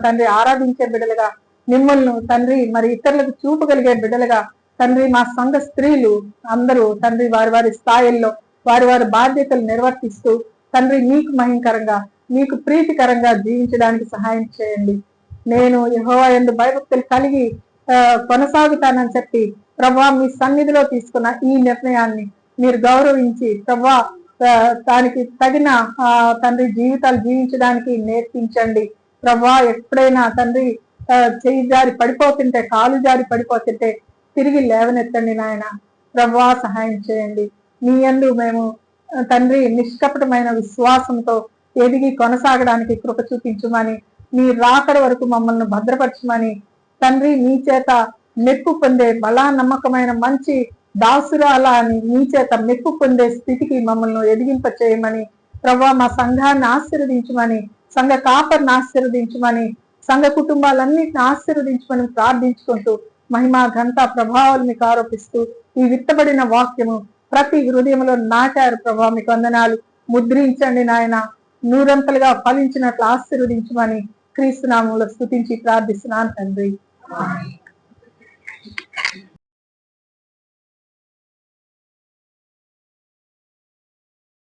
తండ్రి ఆరాధించే బిడ్డలుగా, మిమ్మల్ని తండ్రి మరి ఇతరులకు చూపగలిగే బిడ్డలుగా తండ్రి మా సంఘ స్త్రీలు అందరూ తండ్రి వారి వారి స్థాయిల్లో వారి వారి బాధ్యతలు నిర్వర్తిస్తూ తండ్రి మీకు మహిమకరంగా, మీకు ప్రీతికరంగా జీవించడానికి సహాయం చేయండి. నేను యెహోవా యందు భయభక్తులు కలిగి కొనసాగుతానని చెప్పి ప్రభువా మీ సన్నిధిలో తీసుకున్న ఈ నిర్ణయాన్ని మీరు గౌరవించి ప్రభువా దానికి తగిన తండ్రి జీవితాలు జీవించడానికి నేర్పించండి. ప్రభువా ఎప్పుడైనా తండ్రి చెయ్యి జారి పడిపోతుంటే, కాలు జారి పడిపోతుంటే తిరిగి లేవనెత్తండి నాయన. ప్రభువా సహాయం చేయండి. మీ యందు మేము తండ్రి నిష్కపటమైన విశ్వాసంతో ఎదిగి కొనసాగడానికి కృప చూపించమని, మీ రాకడ వరకు మమ్మల్ని భద్రపరచమని తండ్రి, మీ చేత మెప్పు పొందే బలా నమ్మకమైన మంచి దాసురాల అని మీ చేత మెప్పు పొందే స్థితికి మమ్మల్ని ఎదిగింప చేయమని ప్రభువా మా సంఘాన్ని ఆశీర్వదించమని సంఘ కాపరిని ఆశీర్వదించమని, సంఘ కుటుంబాలన్నింటిని ఆశీర్వదించమని ప్రార్థించుకుంటూ మహిమ ఘనత ప్రభావాలు మీకు ఆరోపిస్తూ ఈ విత్తబడిన వాక్యము ప్రతి హృదయంలో నాటారు ప్రభా, మీకు వందనాలు. ముద్రించండి నాయన, నూరంతలుగా ఫలించినట్లు ఆశీర్వదించమని క్రీస్తు నామములో స్తుతించి ప్రార్థిస్తున్నాను తండ్రి.